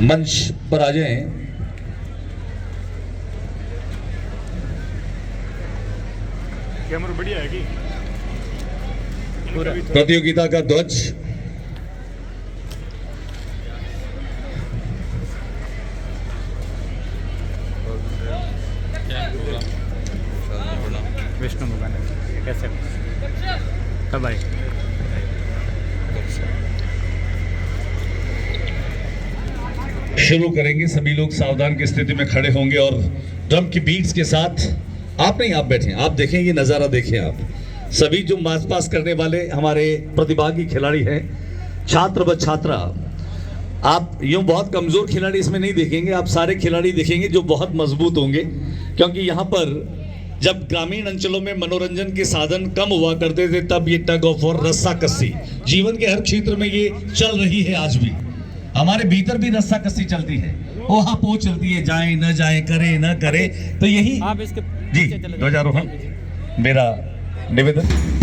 मंच पर आ जाएं। कैमरा बढ़िया है कि प्रतियोगिता का ध्वज विष्णु भगवान कैसे कब आए? शुरू करेंगे। सभी लोग सावधान की स्थिति में खड़े होंगे और ड्रम की बीट्स के साथ आप नहीं, आप बैठे, आप देखें, ये नज़ारा देखें। आप सभी जो मार्च पास करने वाले हमारे प्रतिभागी खिलाड़ी हैं, छात्र व छात्रा, आप यूं बहुत कमज़ोर खिलाड़ी इसमें नहीं देखेंगे, आप सारे खिलाड़ी देखेंगे जो बहुत मजबूत होंगे, क्योंकि यहाँ पर जब ग्रामीण अंचलों में मनोरंजन के साधन कम हुआ करते थे तब ये टग ऑफ वॉर, रस्सा कस्सी, जीवन के हर क्षेत्र में ये चल रही है। आज भी हमारे भीतर भी रस्सा कस्सी चलती है, ओहा पो चलती है, जाए न जाए, करे न करे। तो यही आप इसके जी ध्वजारोहण मेरा निवेदन।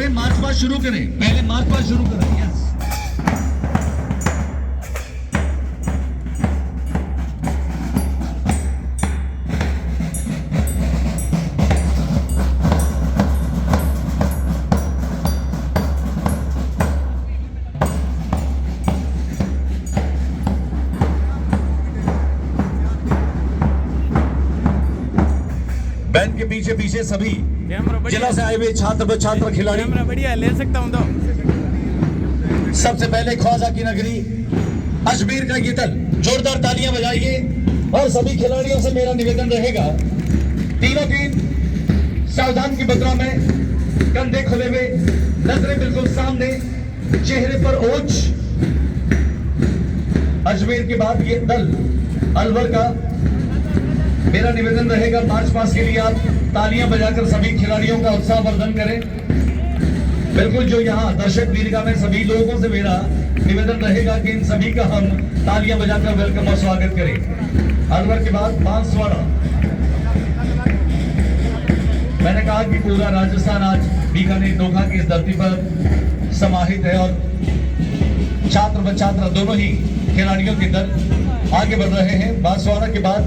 मार्च पास शुरू करें, पहले मार्च पास शुरू करें। यस, बैंड के पीछे पीछे सभी जिला से आए हुए छात्र व छात्र खिलाड़ी, बढ़िया ले सकता हूं तो। सबसे पहले ख्वाजा की नगरी अजमेर का ये दल, जोरदार तालियां बजाइए। और सभी खिलाड़ियों से मेरा निवेदन रहेगा, तीनों टीम सावधान की मुद्रा में, कंधे खुले हुए, नजरें बिल्कुल सामने, चेहरे पर ओज। अजमेर के बाद ये दल अलवर का। मेरा निवेदन रहेगा, मार्च पास के लिए आप तालियां बजाकर सभी खिलाड़ियों का उत्साह वर्धन करें। बिल्कुल जो यहाँ दर्शक दीर्घा में सभी लोगों से मेरा निवेदन रहेगा कि इन सभी का हम तालियां बजाकर वेलकम और स्वागत करें। अलवर के बाद बांसवाड़ा। मैंने कहा कि पूरा राजस्थान आज बीकानेर नोखा की इस धरती पर समाहित है और छात्र व छात्रा दोनों ही खिलाड़ियों के दल आगे बढ़ रहे हैं। बांसवाड़ा के बाद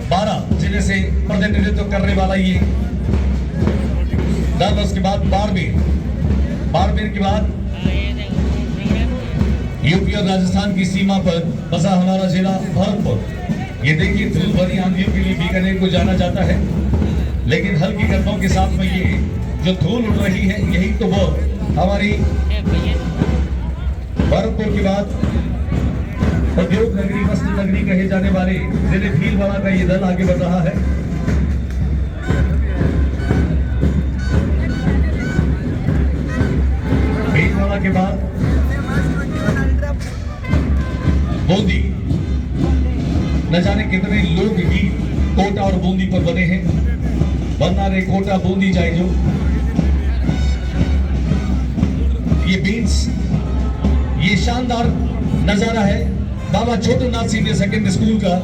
12 जिले से प्रतिनिधित्व करने वाला ये दल, उसके बाद बाड़मेर के बाद यूपी और राजस्थान की सीमा पर बसा हमारा जिला भरतपुर। ये देखिए, धूल भरी आंधियों के लिए बीकानेर को जाना जाता है, लेकिन हल्की कदमों के साथ में ये जो धूल उड़ रही है, यही तो वो हमारी भरतपुर के बाद उद्योग नगरी, वस्त्र नगरी कहे जाने वाले जिले भीलवाड़ा का ये दल आगे बढ़ रहा है। भीलवाड़ा के बाद बूंदी। न जाने कितने लोग भी कोटा और बूंदी पर बने हैं, बनना रे कोटा बूंदी जाए जो। ये बीन्स, ये शानदार नजारा है बाबा छोटू नाथ सीनियर सेकेंडरी स्कूल का।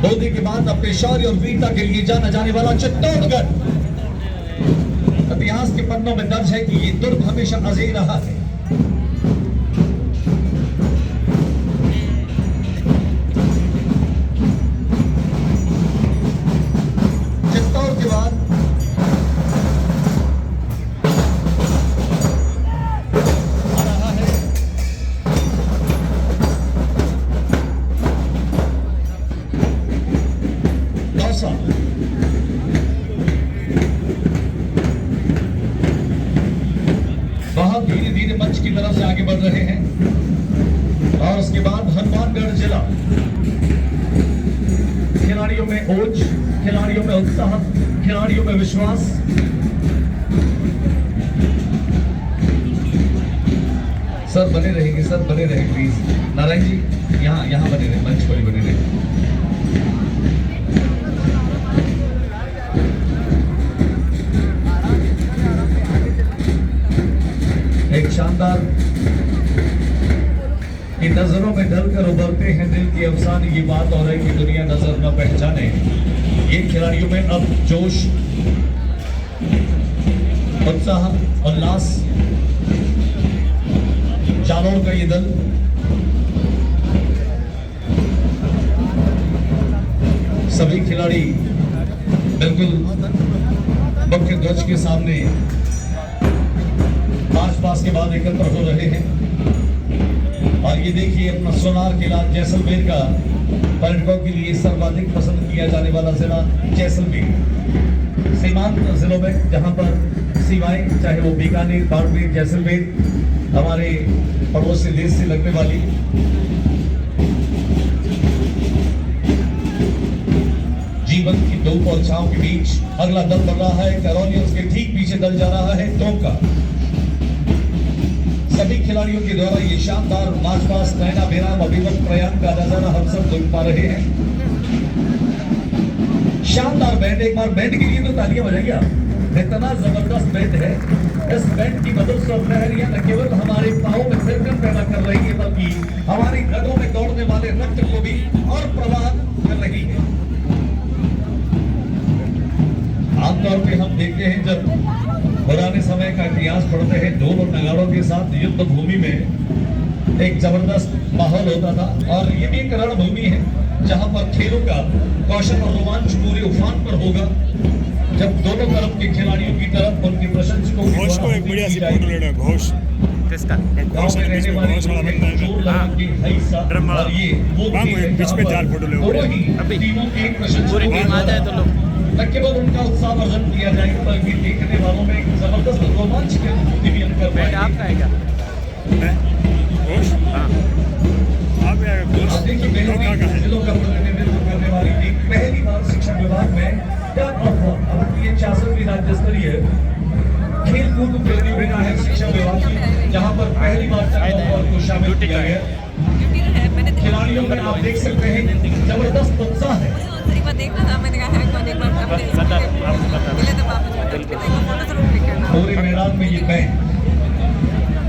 बूंदी के बाद अपने शौर्य और वीरता के लिए जाना जाने वाला चित्तौड़गढ़। इतिहास के पन्नों में दर्ज है कि ये दुर्ग हमेशा अजेय रहा है। मंच की तरफ से आगे बढ़ रहे हैं। और उसके बाद हनुमानगढ़ जिला, खिलाड़ियों में ओज, खिलाड़ियों में उत्साह, खिलाड़ियों में विश्वास। सर बने रहेंगे, सर बने रहे प्लीज। नारायण जी यहाँ बने रहे, मंच पर ही बने रहे। एक शानदार, कि नजरों में ढलकर उभरते हैं दिल की अफसाने, ये बात और है कि दुनिया नजर न पहचाने। ये खिलाड़ियों में अब जोश, उत्साह, उल्लास। जालौर का ये दल सभी खिलाड़ी बिल्कुल मुख्य ध्वज के सामने मार्च पास के बाद एकत्र हो रहे हैं। और ये देखिए अपना सोनार किला जैसलमेर का पर्यटकों के लिए सर्वाधिक पसंद किया जाने वाला जिला जैसलमेर। सीमांत जिलों में जहां पर सीमाएं, चाहे वो बीकानेर, बाड़मेर, जैसलमेर, हमारे पड़ोसी देश से लगने वाली, जीवन की धूप और छांव के बीच अगला दल बढ़ रहा है करौली, उसके ठीक पीछे दल जा रहा है टोंका। सभी खिलाड़ियों के द्वारा ये शानदार मार्च पास्ट, नैना बेराम, अभिवक्त प्रयाण का नजारा हम सब देख पा रहे हैं। शानदार बैंड, एक बार बैंड के लिए तो तालियां बजाइए आप। इतना जबरदस्त बैंड है। इस बैंड की मधुर स्वर लहरियां न केवल हमारे पांवों में थिरकन पैदा कर रही है, बल्कि हमारी रगों में दौड़ने वाले रक्त को भी और प्रवाहित कर रही है। आमतौर पे हम देखते हैं जब पुराने समय का इतिहास पढ़ते हैं, दोनों नगाड़ों के साथ युद्ध भूमि में एक जबरदस्त माहौल होता था। और ये भी एक रणभूमि है जहां पर खेलों का कौशल और रोमांच पूरे उफान पर होगा, जब दोनों तरफ के खिलाड़ियों की तरफ उनके प्रशंसकों की घोष को एक बढ़िया सी फोटो लेना है। घोष किसका? घोष ने रहने वाले साला बंदा है ड्रम वाला। बांगो एक बीच में 4 फोटो ले अभी टीमों के पूरी टीम आ जाए तो लोग न केवल उनका उत्साह वर्धन किया जाएगा, बल्कि देखने वालों में एक जबरदस्त रोमांच की अनुभूति भी हम कर पाएंगे। आपका है क्या? घोष? हाँ। आप देखिए जिलों का प्रतिनिधित्व करने वाली टीम पहली बार शिक्षा विभाग में ये 66वीं राज्य स्तरीय खेल कूद प्रतियोगिता है शिक्षा विभाग की, जहां पर पहली बार को शामिल किया गया। खिलाड़ियों में आप देख सकते हैं जबरदस्त उत्साह है। पूरे मैदान में ये बैंड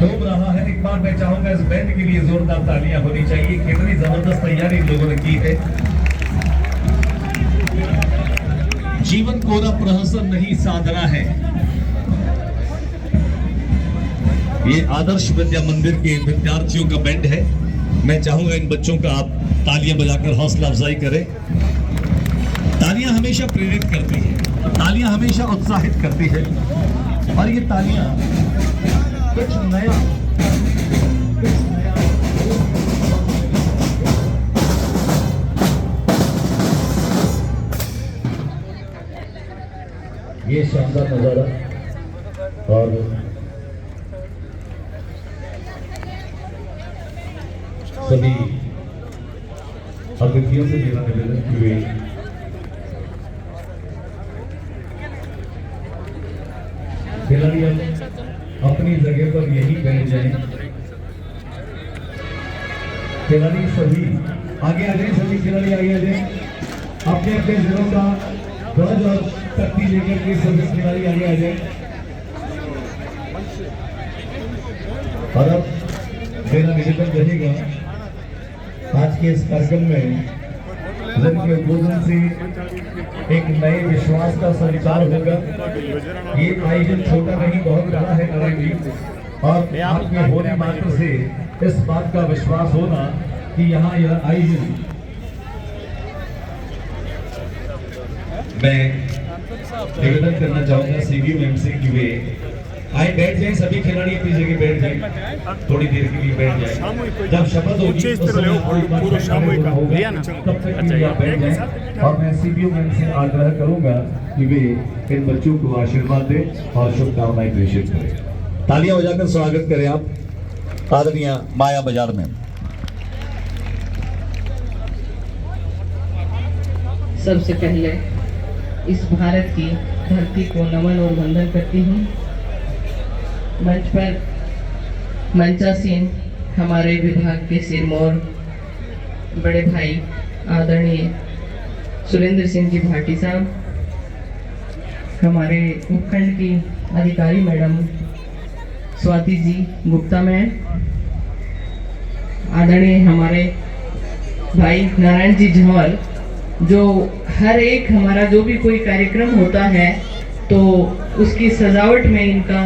डूब रहा है। एक बार मैं चाहूंगा इस बैंड के लिए जोरदार तालियां होनी चाहिए। कितनी जबरदस्त तैयारी इन लोगों ने की है। जीवन कोरा प्रहसन नहीं, साधना है। ये आदर्श विद्या मंदिर के विद्यार्थियों का बैंड है। मैं चाहूंगा इन बच्चों का आप तालियां बजाकर हौसला अफजाई करें। तालियां हमेशा प्रेरित करती है, तालियां हमेशा उत्साहित करती है। और ये तालियां कुछ नया ये शानदार नजारा। और सभी अतिथियों से मेरा निवेदन कि वे खिलाड़ी अपनी जगह पर यही बैठ जाएं। खिलाड़ी सभी आगे आ जाए, सभी खिलाड़ी आगे आ जाए। अपने अपने जिलों का ध्वज और तख्ती लेकर के सभी खिलाड़ी आगे आ जाए। और अब मेरा निवेदन रहेगा, आज के इस कार्यक्रम में जिनके उद्बोधन से एक नए विश्वास का संचार होगा। ये आयोजन छोटा नहीं, बहुत बड़ा है नारायण जी। और आपके होने मात्र से इस बात का विश्वास होना कि यहाँ यह आयोजन, मैं निवेदन करना चाहूंगा सीबीएम से कि वे आए बैठ जाए। सभी खिलाड़ी अपनी जगह बैठ जाए, थोड़ी देर के लिए बैठ जाए। जब शपथ होगी तब तक के लिए आप बैठ जाए। और मैं सीबीएम से आग्रह करूंगा कि वे इन बच्चों को आशीर्वाद दें और शुभकामनाएं प्रेषित करें। तालियां बजाकर स्वागत करें आप। आदरणीय माया बाजार में। सबसे पहले इस भारत की धरती को नमन और वंदन करती हूँ। मंच पर मंचासीन हमारे विभाग के सिरमौर बड़े भाई आदरणीय सुरेंद्र सिंह जी भाटी साहब, हमारे उपखंड की अधिकारी मैडम स्वाति जी गुप्ता मैम, आदरणीय हमारे भाई नारायण जी झंवर, जो हर एक हमारा जो भी कोई कार्यक्रम होता है तो उसकी सजावट में इनका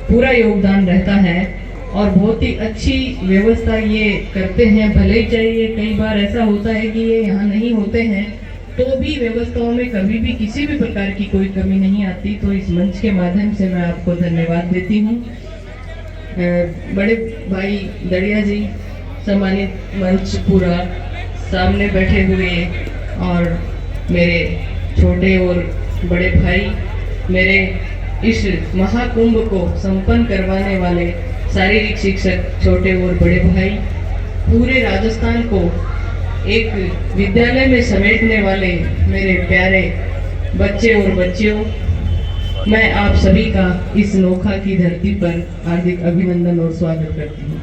पूरा योगदान रहता है और बहुत ही अच्छी व्यवस्था ये करते हैं। भले ही चाहिए कई बार ऐसा होता है कि ये यहाँ नहीं होते हैं तो भी व्यवस्थाओं में कभी भी किसी भी प्रकार की कोई कमी नहीं आती। तो इस मंच के माध्यम से मैं आपको धन्यवाद देती हूँ। बड़े भाई दड़िया जी, सम्मानित मंच पूरा, सामने बैठे हुए और मेरे छोटे और बड़े भाई, मेरे इस महाकुंभ को संपन्न करवाने वाले शारीरिक शिक्षक छोटे और बड़े भाई, पूरे राजस्थान को एक विद्यालय में समेटने वाले मेरे प्यारे बच्चे और बच्चियों, मैं आप सभी का इस नोखा की धरती पर हार्दिक अभिनंदन और स्वागत करती हूँ।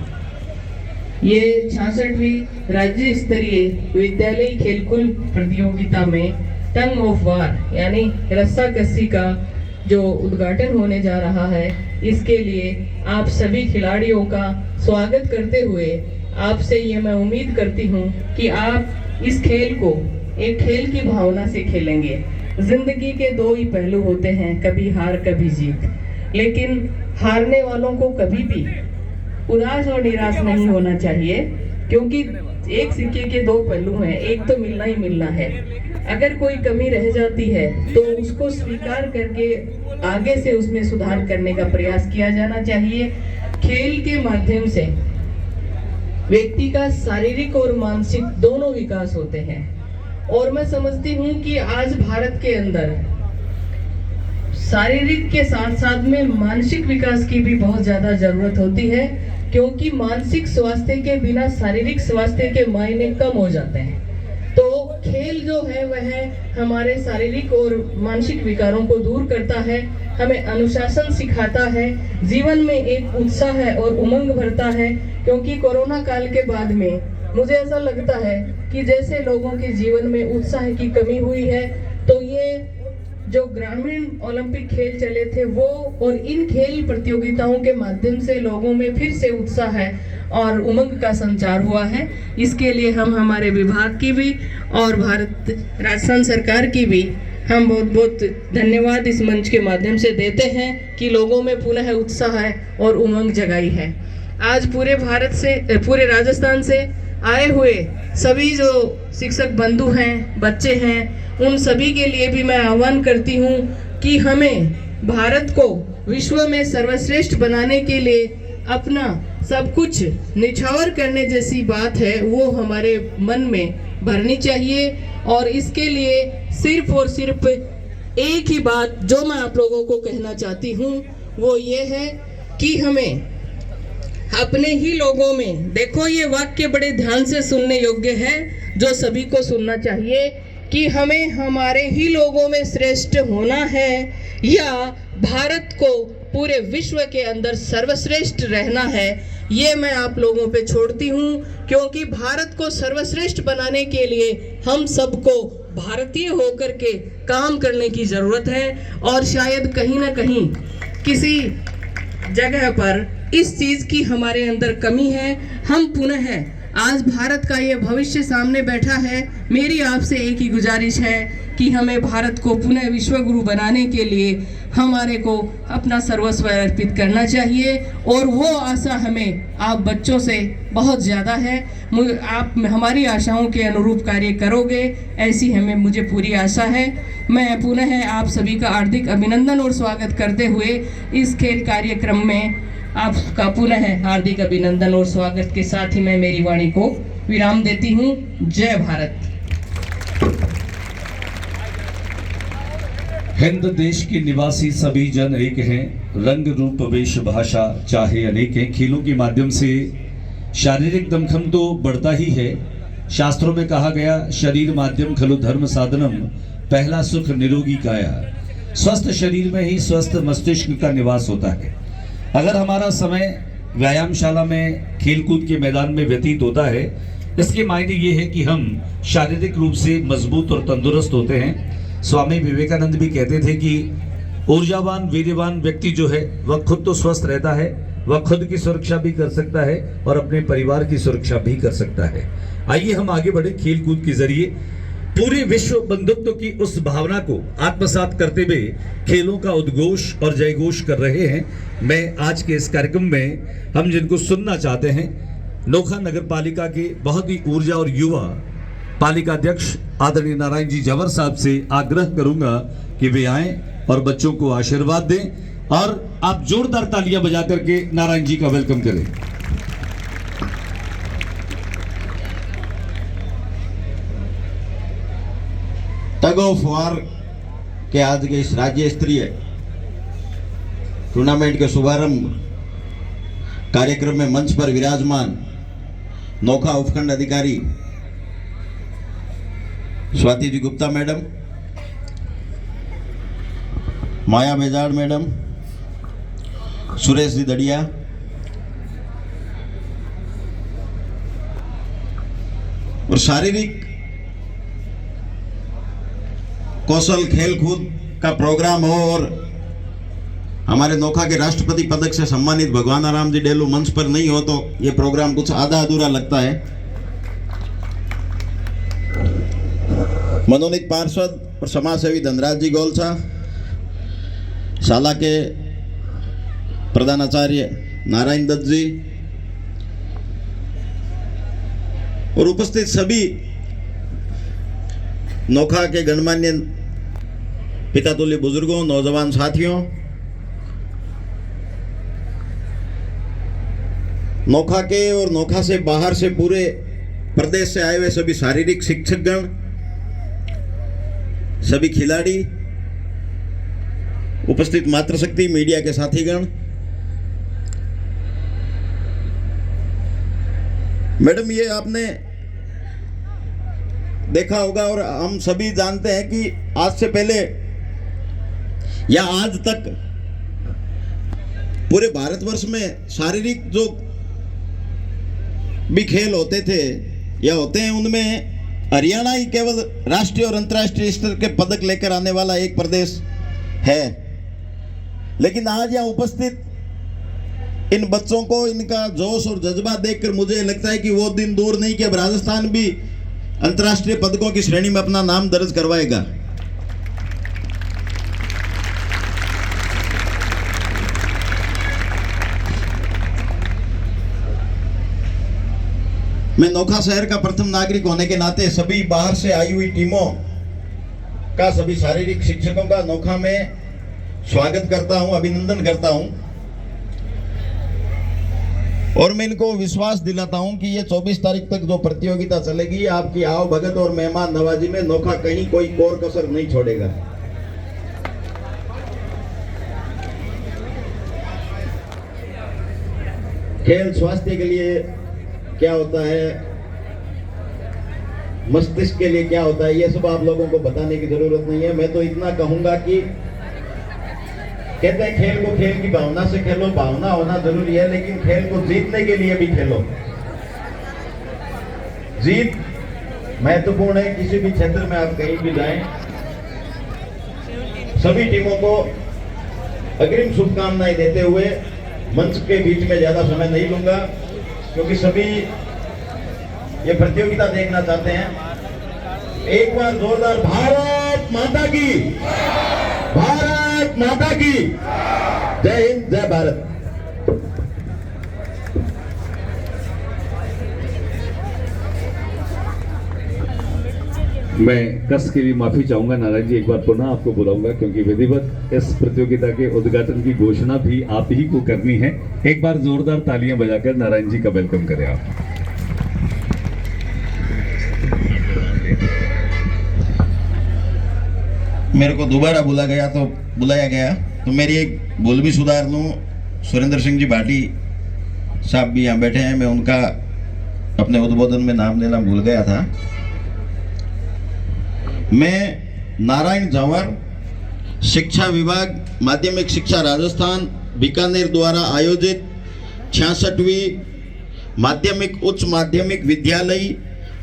ये 66वीं राज्य स्तरीय विद्यालय खेलकूद प्रतियोगिता में टंग ऑफ वार यानी रस्साकसी का जो उद्घाटन होने जा रहा है, इसके लिए आप सभी खिलाड़ियों का स्वागत करते हुए आपसे ये मैं उम्मीद करती हूँ कि आप इस खेल को एक खेल की भावना से खेलेंगे। जिंदगी के दो ही पहलू होते हैं, कभी हार कभी जीत, लेकिन हारने वालों को कभी भी उदास और निराश नहीं होना चाहिए, क्योंकि एक सिक्के के दो पहलू हैं, एक तो मिलना ही मिलना है। अगर कोई कमी रह जाती है तो उसको स्वीकार करके आगे से उसमें सुधार करने का प्रयास किया जाना चाहिए। खेल के माध्यम से व्यक्ति का शारीरिक और मानसिक दोनों विकास होते हैं और मैं समझती हूँ कि आज भारत के अंदर शारीरिक के साथ साथ में मानसिक विकास की भी बहुत ज्यादा जरूरत होती है, क्योंकि मानसिक स्वास्थ्य के बिना शारीरिक स्वास्थ्य के मायने कम हो जाते हैं। तो खेल जो है वह हमारे शारीरिक और मानसिक विकारों को दूर करता है, हमें अनुशासन सिखाता है, जीवन में एक उत्साह और उमंग भरता है। क्योंकि कोरोना काल के बाद में मुझे ऐसा लगता है कि जैसे लोगों के जीवन में उत्साह की कमी हुई है, तो ये जो ग्रामीण ओलंपिक खेल चले थे वो और इन खेल प्रतियोगिताओं के माध्यम से लोगों में फिर से उत्साह है और उमंग का संचार हुआ है। इसके लिए हम हमारे विभाग की भी और भारत राजस्थान सरकार की भी हम बहुत बहुत धन्यवाद इस मंच के माध्यम से देते हैं कि लोगों में पुनः उत्साह है और उमंग जगाई है। आज पूरे भारत से, पूरे राजस्थान से आए हुए सभी जो शिक्षक बंधु हैं, बच्चे हैं, उन सभी के लिए भी मैं आह्वान करती हूँ कि हमें भारत को विश्व में सर्वश्रेष्ठ बनाने के लिए अपना सब कुछ निछावर करने जैसी बात है वो हमारे मन में भरनी चाहिए। और इसके लिए सिर्फ और सिर्फ एक ही बात जो मैं आप लोगों को कहना चाहती हूँ वो ये है कि हमें अपने ही लोगों में, देखो ये वाक्य बड़े ध्यान से सुनने योग्य है जो सभी को सुनना चाहिए, कि हमें हमारे ही लोगों में श्रेष्ठ होना है या भारत को पूरे विश्व के अंदर सर्वश्रेष्ठ रहना है, ये मैं आप लोगों पे छोड़ती हूँ। क्योंकि भारत को सर्वश्रेष्ठ बनाने के लिए हम सबको भारतीय होकर के काम करने की जरूरत है और शायद कहीं ना कहीं किसी जगह पर इस चीज की हमारे अंदर कमी है। हम पुनः आज भारत का ये भविष्य सामने बैठा है, मेरी आपसे एक ही गुजारिश है कि हमें भारत को पुनः विश्व गुरु बनाने के लिए हमारे को अपना सर्वस्व अर्पित करना चाहिए और वो आशा हमें आप बच्चों से बहुत ज़्यादा है। आप हमारी आशाओं के अनुरूप कार्य करोगे ऐसी हमें मुझे पूरी आशा है। मैं पुनः आप सभी का हार्दिक अभिनंदन और स्वागत करते हुए इस खेल कार्यक्रम में आपका पुनः हार्दिक अभिनंदन और स्वागत के साथ ही मैं मेरी वाणी को विराम देती हूँ। जय भारत। हिंद देश के निवासी सभी जन एक हैं, रंग रूप वेश भाषा चाहे अनेक हैं। खेलों के माध्यम से शारीरिक दमखम तो बढ़ता ही है। शास्त्रों में कहा गया, शरीर माध्यम खलु धर्म साधनम, पहला सुख निरोगी काया। स्वस्थ शरीर में ही स्वस्थ मस्तिष्क का निवास होता है। अगर हमारा समय व्यायामशाला में, खेलकूद के मैदान में व्यतीत होता है, इसके मायने ये है कि हम शारीरिक रूप से मजबूत और तंदुरुस्त होते हैं। स्वामी विवेकानंद भी कहते थे कि ऊर्जावान वीर्यवान व्यक्ति जो है वह खुद तो स्वस्थ रहता है, वह खुद की सुरक्षा भी कर सकता है और अपने परिवार की सुरक्षा भी कर सकता है। आइए हम आगे बढ़े। खेल कूद के जरिए पूरे विश्व बंधुत्व की उस भावना को आत्मसात करते हुए खेलों का उद्घोष और जयघोष कर रहे हैं। मैं आज के इस कार्यक्रम में हम जिनको सुनना चाहते हैं, नोखा नगर पालिका के बहुत ही ऊर्जा और युवा पालिका अध्यक्ष आदरणीय नारायण जी जवर साहब से आग्रह करूंगा कि वे आएं और बच्चों को आशीर्वाद दें और आप जोरदार तालियां बजा करके नारायण जी का वेलकम करें। टग ऑफ वार के आज के इस राज्य स्तरीय टूर्नामेंट के शुभारंभ कार्यक्रम में मंच पर विराजमान नोखा उपखंड अधिकारी स्वाति जी गुप्ता मैडम, माया बेजाड़ मैडम, सुरेश जी दड़िया, और शारीरिक कौशल खेल कूद का प्रोग्राम हो और हमारे नोखा के राष्ट्रपति पदक से सम्मानित भगवान आराम जी डेलू मंच पर नहीं हो तो ये प्रोग्राम कुछ आधा अधूरा लगता है। मनोनीत पार्षद और समाज सेवी धनराज जी गोलछा, शाला के प्रधानाचार्य नारायण दत्त जी और उपस्थित सभी नोखा के गणमान्य पितातुल्य बुजुर्गों, नौजवान साथियों, नोखा के और नोखा से बाहर से पूरे प्रदेश से आए हुए सभी शारीरिक शिक्षकगण, सभी खिलाड़ी, उपस्थित मातृशक्ति मीडिया के साथीगण, मैडम ये आपने देखा होगा और हम सभी जानते हैं कि आज से पहले या आज तक पूरे भारतवर्ष में शारीरिक जो भी खेल होते थे या होते हैं उनमें हरियाणा ही केवल राष्ट्रीय और अंतर्राष्ट्रीय स्तर के पदक लेकर आने वाला एक प्रदेश है। लेकिन आज यहाँ उपस्थित इन बच्चों को इनका जोश और जज्बा देखकर मुझे लगता है कि वो दिन दूर नहीं कि अब राजस्थान भी अंतर्राष्ट्रीय पदकों की श्रेणी में अपना नाम दर्ज करवाएगा। मैं नोखा शहर का प्रथम नागरिक होने के नाते सभी बाहर से आई हुई टीमों का, सभी शारीरिक शिक्षकों का नोखा में स्वागत करता हूं, अभिनंदन करता हूं और मैं इनको विश्वास दिलाता हूं कि ये 24 तारीख तक जो प्रतियोगिता चलेगी, आपकी आओ भगत और मेहमान नवाजी में नोखा कहीं कोई कोर कसर नहीं छोड़ेगा। खेल स्वास्थ्य के लिए क्या होता है, मस्तिष्क के लिए क्या होता है, ये सब आप लोगों को बताने की जरूरत नहीं है। मैं तो इतना कहूंगा कि कहते हैं खेल को खेल की भावना से खेलो, भावना होना जरूरी है, लेकिन खेल को जीतने के लिए भी खेलो। जीत महत्वपूर्ण है किसी भी क्षेत्र में, आप कहीं भी जाएं। सभी टीमों को अग्रिम शुभकामनाएं देते हुए मंच के बीच में ज्यादा समय नहीं लूंगा क्योंकि सभी ये प्रतियोगिता देखना चाहते हैं। एक बार जोरदार भारत माता की, भारत माता की जय हिंद, जय भारत। मैं कस के लिए माफी चाहूंगा नारायण जी, एक बार पुनः आपको बुलाऊंगा क्योंकि विधिवत इस प्रतियोगिता के उद्घाटन की घोषणा भी आप ही को करनी है। एक बार जोरदार तालियां बजाकर नारायण जी का वेलकम करें आप। मेरे को दोबारा बुलाया गया तो मेरी एक भूल भी सुधार लूं। सुरेंद्र सिंह जी भाटी साहब भी यहाँ बैठे हैं, मैं उनका अपने उद्बोधन में नाम लेना भूल गया था। मैं नारायण जंवर, शिक्षा विभाग माध्यमिक शिक्षा राजस्थान बीकानेर द्वारा आयोजित 66वीं माध्यमिक उच्च माध्यमिक विद्यालय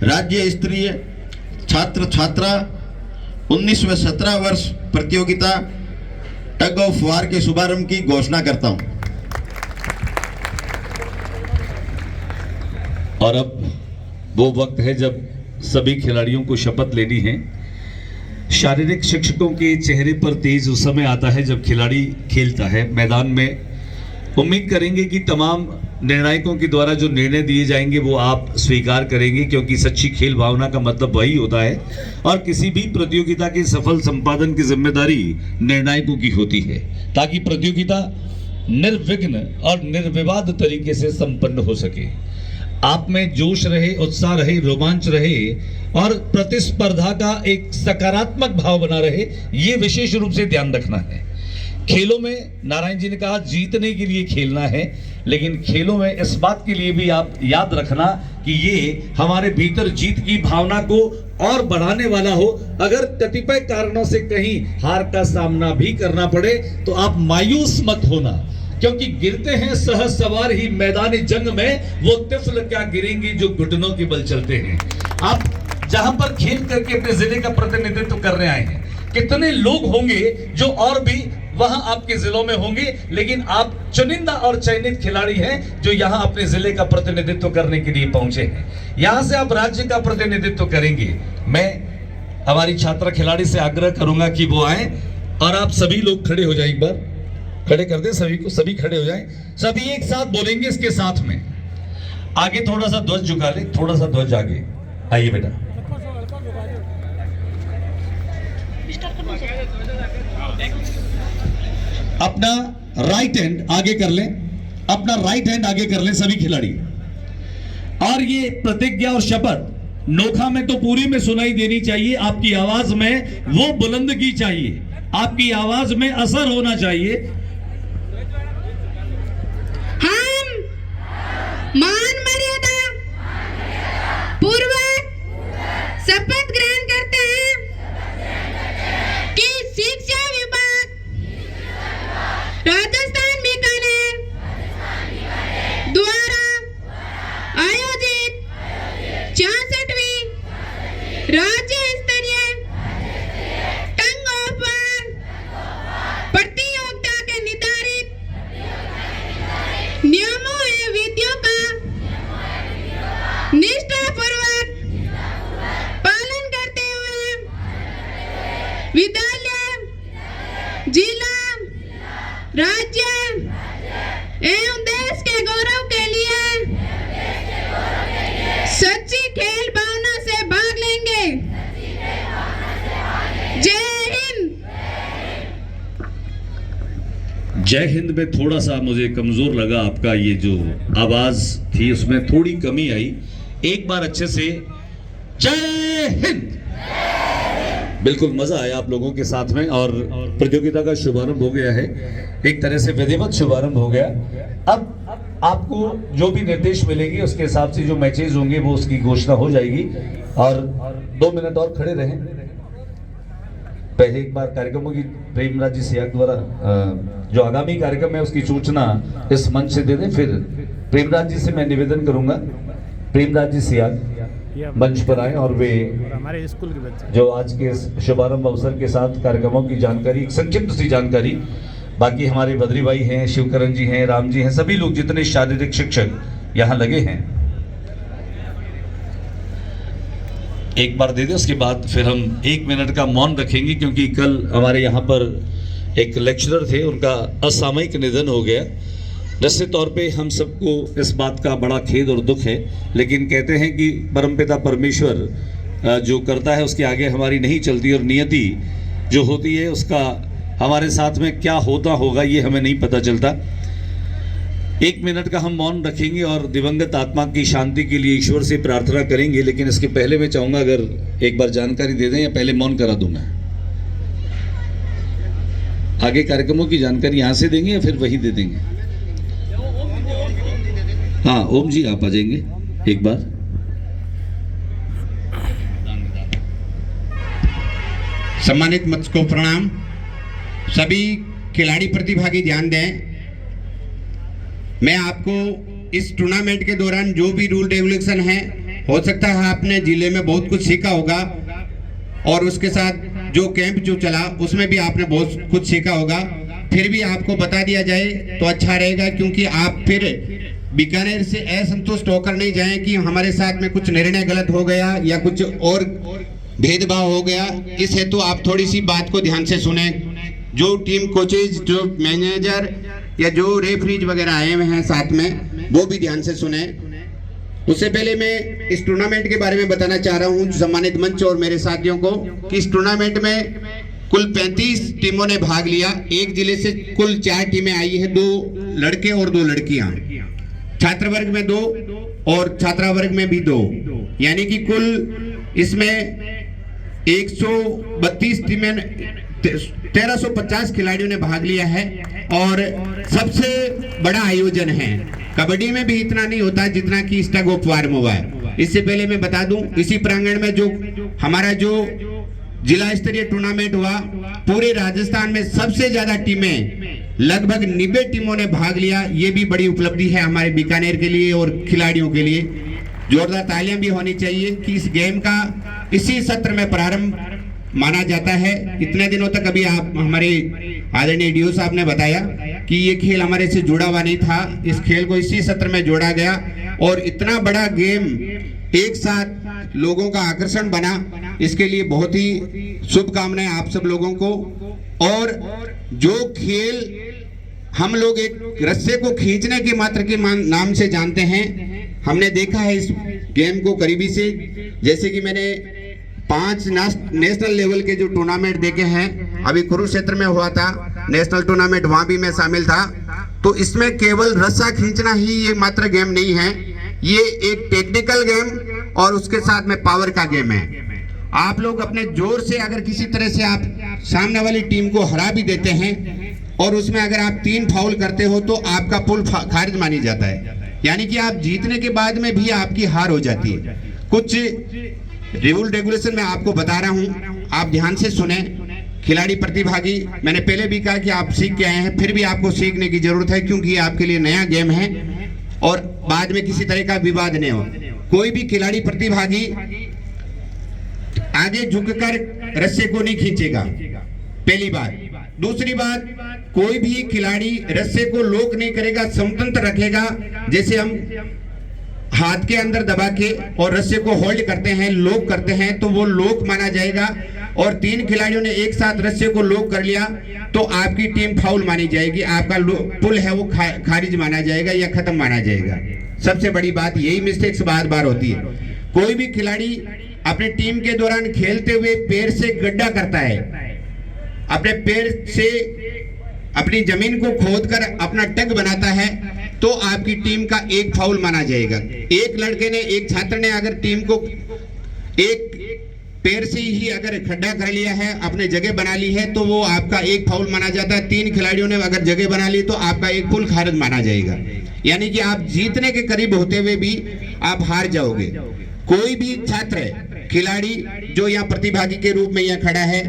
राज्य स्तरीय छात्र छात्रा 19 व 17 वर्ष प्रतियोगिता टग ऑफ वार के शुभारंभ की घोषणा करता हूं। और अब वो वक्त है जब सभी खिलाड़ियों को शपथ लेनी है। शारीरिक शिक्षकों के चेहरे पर तेज उस समय आता है जब खिलाड़ी खेलता है मैदान में। उम्मीद करेंगे कि तमाम निर्णायकों के द्वारा जो निर्णय दिए जाएंगे वो आप स्वीकार करेंगे, क्योंकि सच्ची खेल भावना का मतलब वही होता है और किसी भी प्रतियोगिता के सफल संपादन की जिम्मेदारी निर्णायकों की होती है, ताकि प्रतियोगिता निर्विघ्न और निर्विवाद तरीके से संपन्न हो सके। आप में जोश रहे, उत्साह रहे, रोमांच रहे और प्रतिस्पर्धा का एक सकारात्मक भाव बना रहे, ये विशेष रूप से ध्यान रखना है। खेलों में नारायण जी ने कहा जीतने के लिए खेलना है, लेकिन खेलों में इस बात के लिए भी आप याद रखना कि ये हमारे भीतर जीत की भावना को और बढ़ाने वाला हो। अगर कतिपय कारणों से कहीं हार का सामना भी करना पड़े तो आप मायूस मत होना, क्योंकि गिरते हैं सहज सवार ही मैदानी जंग में, वो तिफल क्या गिरेंगे जो घुटनों के बल चलते हैं। आप जहां पर खेल करके अपने जिले का प्रतिनिधित्व करने आए हैं, कितने लोग होंगे जो और भी वहां आपके जिलों में होंगे, लेकिन आप चुनिंदा और चयनित खिलाड़ी हैं जो यहां अपने जिले का प्रतिनिधित्व करने के लिए पहुंचे हैं। यहां से आप राज्य का प्रतिनिधित्व करेंगे। मैं हमारी छात्रा खिलाड़ी से आग्रह करूंगा कि वो आए और आप सभी लोग खड़े हो जाए, एक बार खड़े कर दें सभी को, सभी खड़े हो जाएं, सभी एक साथ बोलेंगे इसके साथ में। आगे थोड़ा सा ध्वज झुका ले, थोड़ा सा ध्वज आगे, आइए बेटा। अपना राइट हैंड आगे कर लें, अपना राइट हैंड आगे कर लें सभी खिलाड़ी। और ये प्रतिज्ञा और शपथ नोखा में तो पूरी में सुनाई देनी चाहिए, आपकी आवाज में वो बुलंद की चाहिए, आपकी आवाज में असर होना चाहिए। हम मान मर्यादा पूर्वक शपथ ग्रहण करते हैं कि शिक्षा विभाग राजस्थान बीकानेर द्वारा आयोजित 66वीं राज्य स्तरीय टंग ऑफ वार प्रतियोगिता के निर्धारित नियमों एवं विधियों का निष्ठापूर्वक पालन करते हुए विद्यालय, जिला, राज्य एवं देश के गौरव के लिए सच्ची खेल भावना से भाग लेंगे। जय हिंद। जय हिंद में थोड़ा सा मुझे कमजोर लगा, आपका ये जो आवाज थी उसमें थोड़ी कमी आई। एक बार अच्छे से जय हिंद। बिल्कुल मजा आया आप लोगों के साथ में और प्रतियोगिता का शुभारंभ हो गया है, एक तरह से विधिवत शुभारंभ हो गया। अब आपको जो भी निर्देश मिलेंगे उसके हिसाब से जो मैचेस होंगे वो उसकी घोषणा हो जाएगी। और 2 मिनट और खड़े रहें। पहले एक बार कार्यक्रमों की प्रेमराज जी सियाग द्वारा जो आगामी कार्यक्रम है उसकी सूचना इस मंच से दे दें। फिर प्रेमराज जी से मैं निवेदन करूंगा, प्रेमराज जी सियाग मंच पर आए और वे हमारे स्कूल के बच्चे जो आज के शुभारंभ अवसर के साथ कार्यक्रमों की जानकारी, एक संक्षिप्त सी जानकारी, बाकी हमारे बद्री भाई हैं, शिवकरण जी हैं, राम जी हैं, सभी लोग जितने शारीरिक शिक्षक यहाँ लगे हैं एक बार दे दे। उसके बाद फिर हम 1 मिनट का मौन रखेंगे, क्योंकि कल हमारे यहाँ पर एक लेक्चरर थे, उनका असामयिक निधन हो गया। निश्चित तौर पे हम सबको इस बात का बड़ा खेद और दुख है, लेकिन कहते हैं कि परमपिता परमेश्वर जो करता है उसके आगे हमारी नहीं चलती, और नियति जो होती है उसका हमारे साथ में क्या होता होगा ये हमें नहीं पता चलता। 1 मिनट का हम मौन रखेंगे और दिवंगत आत्मा की शांति के लिए ईश्वर से प्रार्थना करेंगे। लेकिन इसके पहले मैं चाहूँगा अगर एक बार जानकारी दे दें, या पहले मौन करा दूँ मैं? आगे कार्यक्रमों की जानकारी यहाँ से देंगे या फिर वही दे देंगे? हाँ, ओम जी आप आ जाएंगे एक बार। सम्मानित मंच को प्रणाम। सभी खिलाड़ी प्रतिभागी ध्यान दें। मैं आपको इस टूर्नामेंट के दौरान जो भी रूल रेगुलेशन है, हो सकता है आपने जिले में बहुत कुछ सीखा होगा और उसके साथ जो कैंप जो चला उसमें भी आपने बहुत कुछ सीखा होगा, फिर भी आपको बता दिया जाए तो अच्छा रहेगा, क्योंकि आप फिर बीकानेर से असंतुष्ट होकर नहीं जाएं कि हमारे साथ में कुछ निर्णय गलत हो गया या कुछ और भेदभाव हो गया। इस हेतु आप थोड़ी सी बात को ध्यान से सुने। जो टीम कोचेज, जो मैनेजर या जो रेफरीज वगैरह आए हुए हैं साथ में, वो भी ध्यान से सुने। उससे पहले मैं इस टूर्नामेंट के बारे में बताना चाह रहा हूं सम्मानित मंच और मेरे साथियों को कि इस टूर्नामेंट में कुल 35 टीमों ने भाग लिया। एक जिले से कुल 4 टीमें आई है, 2 लड़के और 2 लड़कियां, छात्र वर्ग में 2 और छात्रा वर्ग में भी 2, यानी कि कुल इसमें 132 टीमें, 1350 खिलाड़ियों ने भाग लिया है और सबसे बड़ा आयोजन है। कबड्डी में भी इतना नहीं होता जितना कि स्टग ऑफ वार्म हुआ है। इससे पहले मैं बता दूं, इसी प्रांगण में जो हमारा जो जिला स्तरीय टूर्नामेंट हुआ, पूरे राजस्थान में सबसे ज्यादा टीमें, लगभग 90 टीमों ने भाग लिया। ये भी बड़ी उपलब्धि है हमारे बीकानेर के लिए और खिलाड़ियों के लिए। जोरदार तालियां भी होनी चाहिए कि इस गेम का इसी सत्र में प्रारंभ माना जाता है। इतने दिनों तक अभी आप हमारे आदरणीय डीओ साहब ने बताया कि ये खेल हमारे से जुड़ा हुआ नहीं था, इस खेल को इसी सत्र में जोड़ा गया और इतना बड़ा गेम एक साथ लोगों का आकर्षण बना। इसके लिए बहुत ही शुभकामनाएं आप सब लोगों को। और जो खेल हम लोग एक रस्से को खींचने के मात्र के नाम से जानते हैं, हमने देखा है इस गेम को करीबी से। जैसे कि मैंने 5 नेशनल लेवल के जो टूर्नामेंट देखे हैं, अभी कुरुक्षेत्र में हुआ था नेशनल टूर्नामेंट, वहां भी मैं शामिल था। तो इसमें केवल रस्सा खींचना ही ये मात्र गेम नहीं है, ये एक टेक्निकल गेम और उसके साथ में पावर का गेम है। आप लोग अपने जोर से अगर किसी तरह से आप सामने वाली टीम को हरा भी देते हैं और उसमें अगर आप 3 फाउल करते हो तो आपका पुल खारिज मानी जाता है, यानी कि आप जीतने के बाद में भी आपकी हार हो जाती है। कुछ रूल रेगुलेशन मैं आपको बता रहा हूं, आप ध्यान से सुने। खिलाड़ी प्रतिभागी, मैंने पहले भी कहा कि आप सीख के आए हैं, फिर भी आपको सीखने की जरूरत है, क्योंकि ये आपके लिए नया गेम है और बाद में किसी तरह का विवाद नहीं हो। कोई भी खिलाड़ी प्रतिभागी आगे झुककर रस्से को नहीं खींचेगा, पहली बात। दूसरी बात, कोई भी खिलाड़ी रस्से को लॉक नहीं करेगा, स्वतंत्र रखेगा। जैसे हम हाथ के अंदर दबा के और रस्से को होल्ड करते हैं, लॉक करते हैं, तो वो लॉक माना जाएगा। और 3 खिलाड़ियों ने एक साथ रस्से को लॉक कर लिया तो आपकी टीम फाउल मानी जाएगी, आपका पुल है वो खारिज माना जाएगा या खत्म माना जाएगा। सबसे बड़ी बात, यही मिस्टेक्स बार बार होती है। कोई भी खिलाड़ी अपनी टीम के दौरान खेलते हुए पैर से गड्ढा करता है, अपने पैर से अपनी जमीन को खोदकर अपना टग बनाता है, तो आपकी टीम का एक फाउल माना जाएगा। एक लड़के ने, एक छात्र ने अगर टीम को एक पैर से ही अगर खड्डा कर लिया है, अपने जगह बना ली है, तो वो आपका एक फाउल माना जाता है। 3 खिलाड़ियों ने अगर जगह बना ली तो आपका एक पुल खारिज माना जाएगा, यानी कि आप जीतने के करीब होते हुए भी आप हार जाओगे। कोई भी छात्र, खिलाड़ी जो यहाँ प्रतिभागी के रूप में यहाँ खड़ा है,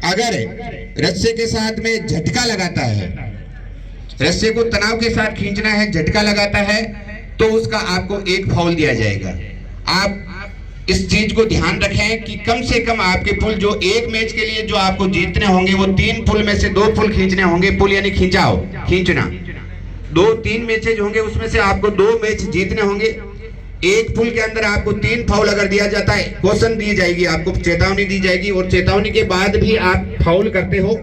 अगर रस्से के साथ में झटका लगाता है, रस्से को तनाव के साथ खींचना है, झटका लगाता है, तो उसका आपको एक फाउल दिया जाएगा। आप इस चीज को ध्यान रखें कि कम से कम आपके पुल जो एक मैच के लिए जो आपको जीतने होंगे, वो 3 पुल में से 2 पुल खींचने होंगे। पुल यानी खींचाओ, खींचना। 2-3 मैचेज होंगे, उसमें से आपको 2 मैच जीतने होंगे। एक पुल के अंदर आपको 3 फाउल अगर दिया जाता है, क्वेश्चन दी जाएगी, आपको चेतावनी दी जाएगी, और चेतावनी के बाद भी आप फाउल करते हो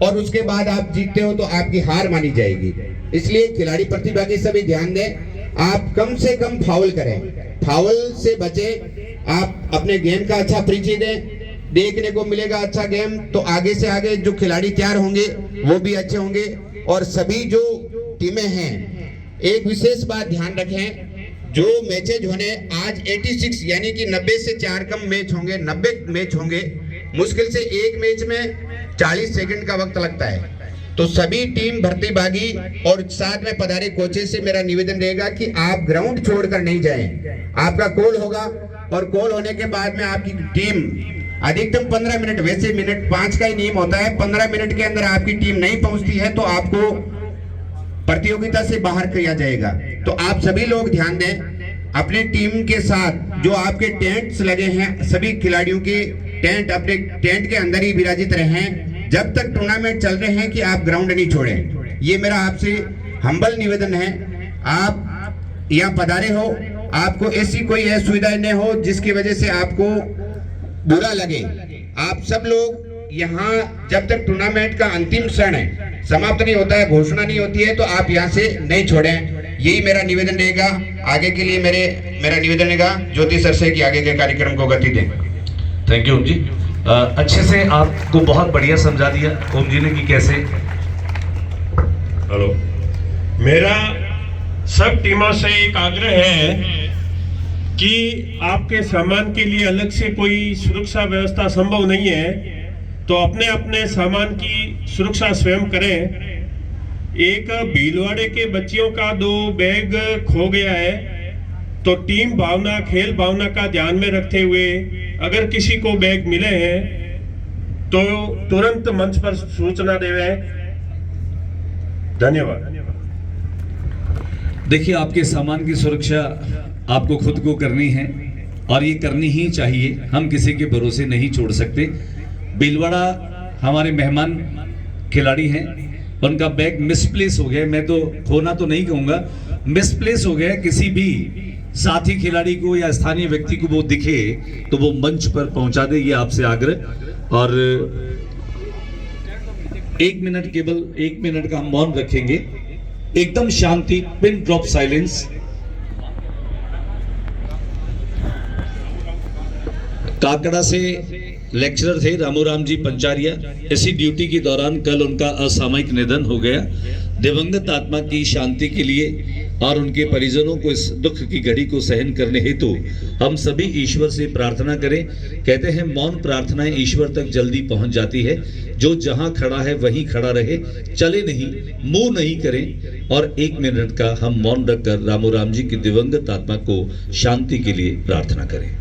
और उसके बाद आप जीतते हो तो आपकी हार मानी जाएगी। इसलिए खिलाड़ी प्रतिभागी सभी ध्यान दें, आप कम से कम फाउल करें, फाउल से बचे। आप अपने गेम का अच्छा परिचय दें, देखने को मिलेगा अच्छा गेम, तो आगे से आगे जो खिलाड़ी तैयार होंगे वो भी अच्छे होंगे। और सभी जो टीमें हैं, एक विशेष बात ध्यान रखें, जो मैचेज होने आज 86 यानी कि 90 से 4 कम मैच होंगे, 90 मैच होंगे। मुश्किल से एक मैच में 40 सेकंड का वक्त लगता है। तो सभी टीम प्रतिभागी और साथ में पधारे कोचेस से मेरा निवेदन रहेगा कि आप ग्राउंड छोड़कर नहीं जाएं। आपका कॉल होगा और कॉल होने के बाद में आपकी टीम अधिकतम 15 मिनट, वैसे मिनट 5 का ही नियम होता है, 15 मिनट के अंदर आपकी टीम नहीं पहुंचती है तो आपको प्रतियोगिता से बाहर किया जाएगा। तो आप सभी लोग ध्यान दें, अपनी टीम के साथ जो आपके टेंट्स लगे हैं सभी खिलाड़ियों के टेंट अपने टेंट के अंदर ही विराजित रहें जब तक टूर्नामेंट चल रहे हैं कि आप ग्राउंड नहीं छोड़ें। ये मेरा आपसे हम्बल निवेदन है। आप यहाँ पधारे हो, आपको ऐसी कोई असुविधा नहीं हो जिसकी वजह से आपको बुरा लगे। आप सब लोग यहाँ जब तक टूर्नामेंट का अंतिम क्षण है, समाप्त नहीं होता है, घोषणा नहीं होती है, तो आप यहाँ से नहीं छोड़ें। यही मेरा निवेदन रहेगा। आगे के लिए मेरा निवेदन रहेगा ज्योति सर से कि आगे के कार्यक्रम को गति दें। थैंक यू ओम जी। अच्छे से आपको बहुत बढ़िया समझा दिया ओम जी ने कि कैसे। हेलो, मेरा सब टीमों से एक आग्रह है कि आपके सामान के लिए अलग से कोई सुरक्षा व्यवस्था संभव नहीं है, तो अपने अपने सामान की सुरक्षा स्वयं करें। एक भीलवाड़े के बच्चियों का 2 बैग खो गया है, तो टीम भावना, खेल भावना का ध्यान में रखते हुए अगर किसी को बैग मिले हैं तो तुरंत मंच पर सूचना देवें। धन्यवाद। देखिए, आपके सामान की सुरक्षा आपको खुद को करनी है और ये करनी ही चाहिए। हम किसी के भरोसे नहीं छोड़ सकते। भीलवाड़ा हमारे मेहमान खिलाड़ी हैं, उनका बैग मिसप्लेस हो गया। मैं तो खोना तो नहीं कहूँगा, मिसप्लेस हो गया। किसी भी साथी खिलाड़ी को या स्थानीय व्यक्ति को वो दिखे तो वो मंच पर पहुंचा दे, ये आपसे आग्रह। और 1 मिनट, केवल 1 मिनट का हम मौन रखेंगे। एकदम शांति, पिन ड्रॉप साइलेंस। काकड़ा से लेक्चरर थे रामूराम जी पंचारिया। इसी ड्यूटी के दौरान कल उनका असामयिक निधन हो गया। दिवंगत आत्मा की शांति के लिए और उनके परिजनों को इस दुख की घड़ी को सहन करने हेतु हम सभी ईश्वर से प्रार्थना करें। कहते हैं मौन प्रार्थनाएं ईश्वर तक जल्दी पहुंच जाती है। जो जहां खड़ा है वहीं खड़ा रहे, चले नहीं, मुंह नहीं करें। और 1 मिनट का हम मौन रखकर रामूराम जी की दिवंगत आत्मा को शांति के लिए प्रार्थना करें।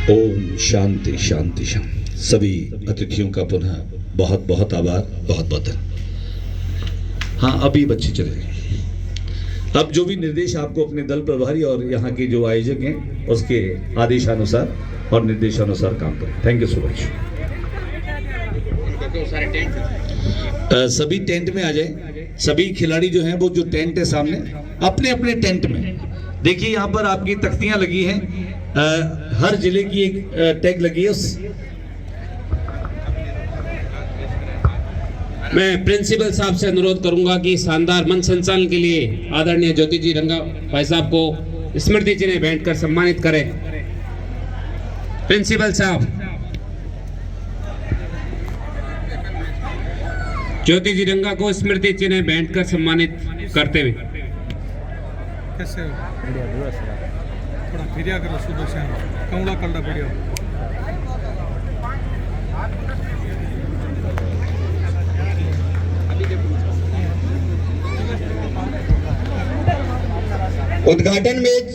ओम शांति शांति शांति। सभी अतिथियों का पुनः बहुत बहुत आभार, बहुत बहुत धन्यवाद। हाँ, अभी बच्चे चले गए। अब जो भी निर्देश आपको अपने दल प्रभारी और यहाँ के जो आयोजक हैं उसके आदेशानुसार और निर्देशानुसार काम करें। Thank you so much. सभी टेंट में आ जाए। सभी खिलाड़ी जो हैं वो जो टेंट है सामने, अपने अपने टेंट में। देखिए, यहाँ पर आपकी तख्तियां लगी हैं। हर जिले की एक टैग लगी है। मैं प्रिंसिपल साहब से अनुरोध करूंगा कि शानदार मंच संचालन के लिए आदरणीय ज्योति जी रंगा भाई साहब को स्मृति चिन्ह भेंट कर सम्मानित करें। प्रिंसिपल साहब, ज्योति जी रंगा को स्मृति चिन्ह भेंट कर सम्मानित करते हुए। कैसे थोड़ा फिरिया करो, सुबह से कौड़ा कलड़ा बढ़िया। उद्घाटन मैच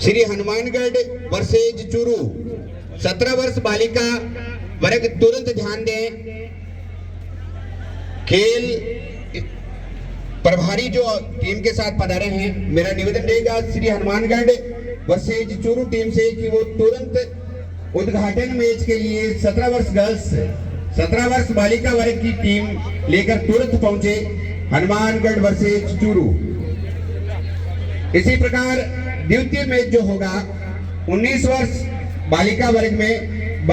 श्री हनुमानगढ़ वर्सेज चूरू 17 वर्ष बालिका वर्ग। तुरंत ध्यान दें, खेल प्रभारी जो टीम के साथ पधारे हैं, मेरा निवेदन रहेगा श्री हनुमानगढ़ वर्सेज चूरू टीम से कि वो तुरंत उद्घाटन मैच के लिए 17 वर्ष गर्ल्स, 17 वर्ष बालिका वर्ग की टीम लेकर तुरंत पहुंचे हनुमानगढ़ वर्सेज चूरू। इसी प्रकार द्वितीय मैच जो होगा 19 वर्ष बालिका वर्ग में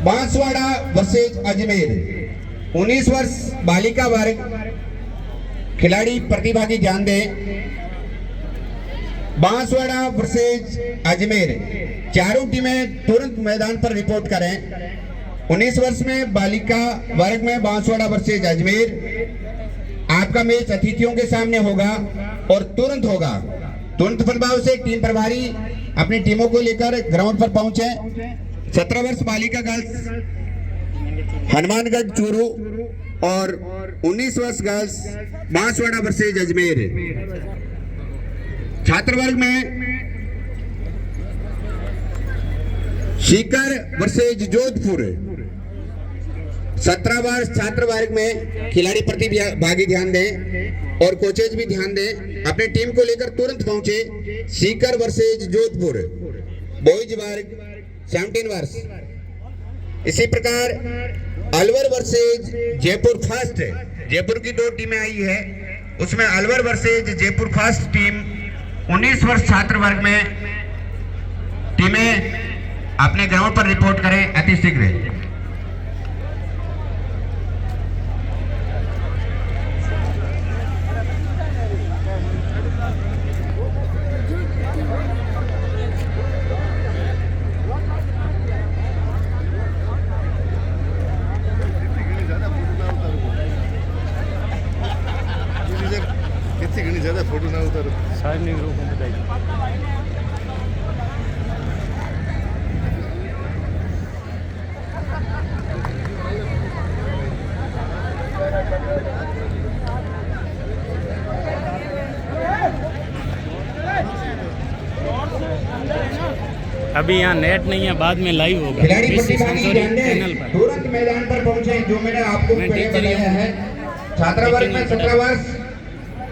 बांसवाड़ा वर्सेज अजमेर 19 वर्ष बालिका वर्ग खिलाड़ी प्रतिभागी ध्यान दें। बांसवाड़ा वर्सेज अजमेर, चारों टीमें तुरंत मैदान पर रिपोर्ट करें। 19 वर्ष में बालिका वर्ग में बांसवाड़ा वर्सेज अजमेर। आपका मैच अतिथियों के सामने होगा और तुरंत होगा। तुरंत प्रभाव से टीम प्रभारी अपनी टीमों को लेकर ग्राउंड पर पहुंचे। 17 वर्ष बालिका गर्ल्स हनुमानगढ़ चूरू और 19 वर्ष गर्ल्स बांसवाड़ा वर्सेज अजमेर। छात्र वर्ग में सीकर वर्सेज जोधपुर। 17 वर्ष छात्र वर्ग में खिलाड़ी प्रतिभागी ध्यान दें और कोचेज भी ध्यान दें। अपनी टीम को लेकर तुरंत पहुंचे। सीकर वर्सेज जोधपुर। बॉयज वर्ग 17 वर्ष। इसी प्रकार अलवर वर्सेज जयपुर फर्स्ट, जयपुर की 2 टीमें आई है, उसमें Alwar versus Jaipur first team 19 वर्ष छात्र वर्ग में टीमें अपने ग्राउंड पर रिपोर्ट करें अतिशीघ्र। ज्यादा फोटो ना उतारो साइड नहीं रोको बताइए। अभी यहाँ नेट नहीं है, बाद में लाइव होगा खिलाड़ी पीसी प्रतिभागी सेंसोरी ध्यान दें, चैनल पर। तुरंत मैदान पर पहुंचे। जो मैंने आपको मैं पहले टीचर ही बताया हूँ। है, छात्र वर्ग में 17 वर्ष,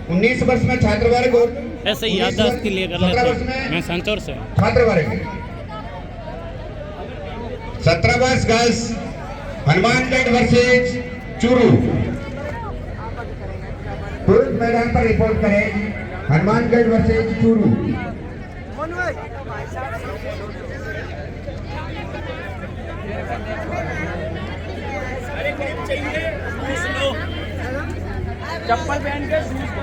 19 वर्ष में छात्र वर्ग और ऐसे ही याददाश्त के लिए कर 17 लेते वर्ष हैं। में मैं संचौर से हूँ। छात्र वर्ग। 17 वर्ष गर्ल्स हनुमानगढ़ वर्सेज चूरू। तुरंत मैदान पर रिपोर्ट करें। हनुमानगढ़ वर्सेज चूरू। चप्पल पहन के शूज को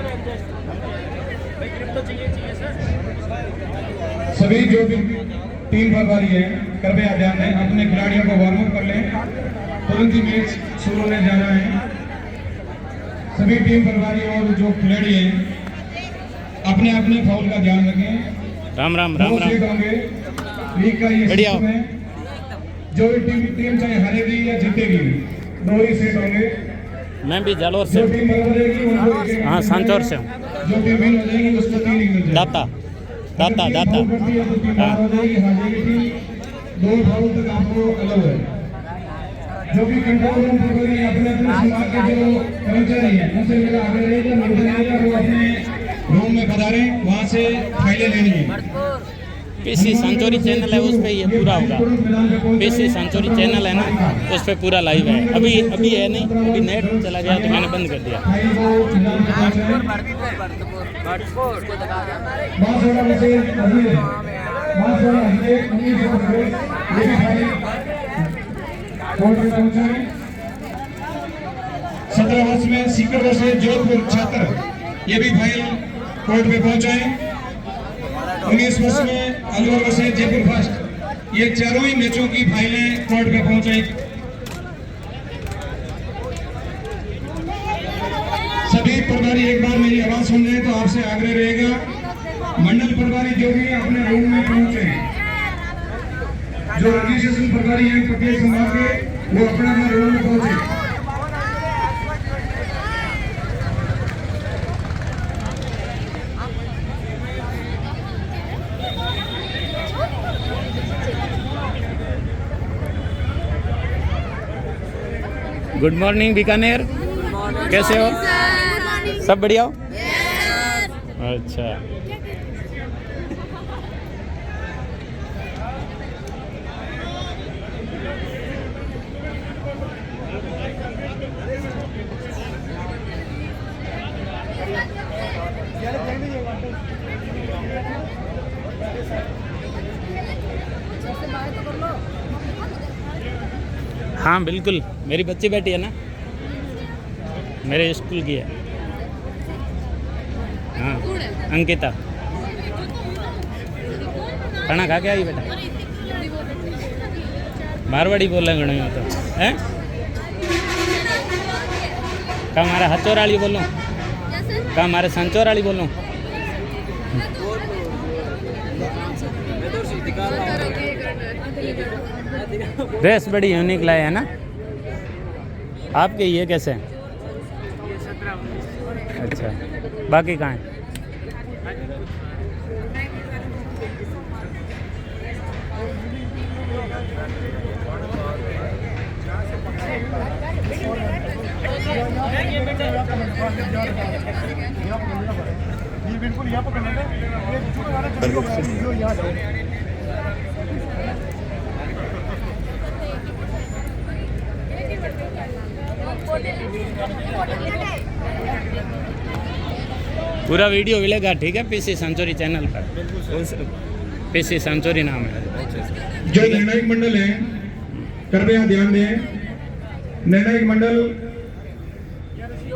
तो चाहिए सर। सभी जो भी टीम प्रभारी है कृपया ध्यान दें, अपने खिलाड़ियों को वार्म अप कर लें। तुरंत ही मैच शुरू होने जा रहा है। सभी टीम प्रभारी और जो खिलाड़ी हैं अपने अपने फाउल का ध्यान रखें। राम राम राम राम। सेट होंगे लीग का ये बढ़िया। सिस्टम है। जो भी टीम चाहे हारेगी या जीतेगी, 2 ही सेट होंगे। मैं भी जालोर से जो हूँ। टीम बराबर रहेगी उनको एक हाँ सांचौर से हूँ। जो टीम विन हो जाएगी उसको 3 ही मिल जाएगा। दाता दाता दाता। हाँ। दो फाउल तक आपको अलग है। जो भी कंट्रोल रूम पर अपने अपने समाज के जो कर्मचारी हैं उनसे मेरा आग्रह रहेगा, निवेदन रहेगा वो अपने रूम में पधारें, वहाँ से फाइलें लेनी है। पीसी संचोरी चैनल है, उस पे ये पूरा होगा। पीसी संचोरी चैनल है ना, उस पे पूरा लाइव है। अभी है नहीं, अभी नेट चला गया तो मैंने बंद कर दिया। सत्रह वर्ष में सीकर वर्ष जोधपुर छात्र, ये भी फाइल कोर्ट में पहुंचाए। 19 वर्ष में अलवर वर्ष जयपुर फर्स्ट, ये चारों ही मैचों की फाइलें कोर्ट में पहुंचाई। सभी प्रभारी एक बार मेरी आवाज सुन रहे तो आपसे आग्रह रहेगा, मंडल प्रभारी जो भी अपने रूम में पहुंचे, जो रजिस्ट्रेशन प्रभारी हैं पटेल संभाग के, वो अपना अपना रूम में पहुंचे। गुड मॉर्निंग बीकानेर, कैसे हो? सब बढ़िया हो? अच्छा। हाँ बिल्कुल, मेरी बच्ची बेटी है ना, मेरे स्कूल की है। हाँ अंकिता, खाना खा के आई बेटा? मारवाड़ी बोले घणो तो हैं? का मारे हचोराली बोलूँ, का मारे संचोराली बोलूँ? ड्रेस बड़ी यूनिक लाए है ना आपके, ये कैसे हैं? अच्छा, बाकी कहाँ है? पूरा वीडियो मिलेगा, ठीक है, पीसी संचोरी चैनल पर। पीसी संचोरी नाम है। जो निर्णायक मंडल है, कृपया ध्यान दें, निर्णायक मंडल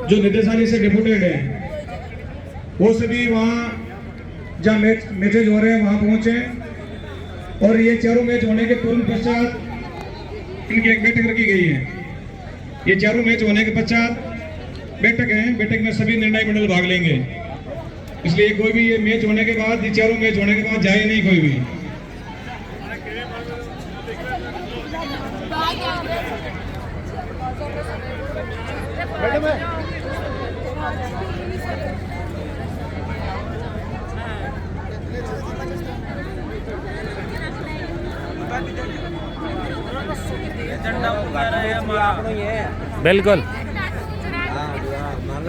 जो निदेशालय से डिप्यूटेड है, वो सभी वहाँ जहाँ मैचेज हो रहे हैं वहाँ पहुँचे और ये चारों मैच होने के तुरंत पश्चात इनकी एक बैठक रखी गई है। ये चारों मैच होने के पश्चात बैठक है, बैठक में सभी निर्णायक मंडल भाग लेंगे, इसलिए कोई भी ये मैच होने के बाद, ये चारों मैच होने के बाद जाए नहीं कोई भी। बिल्कुल,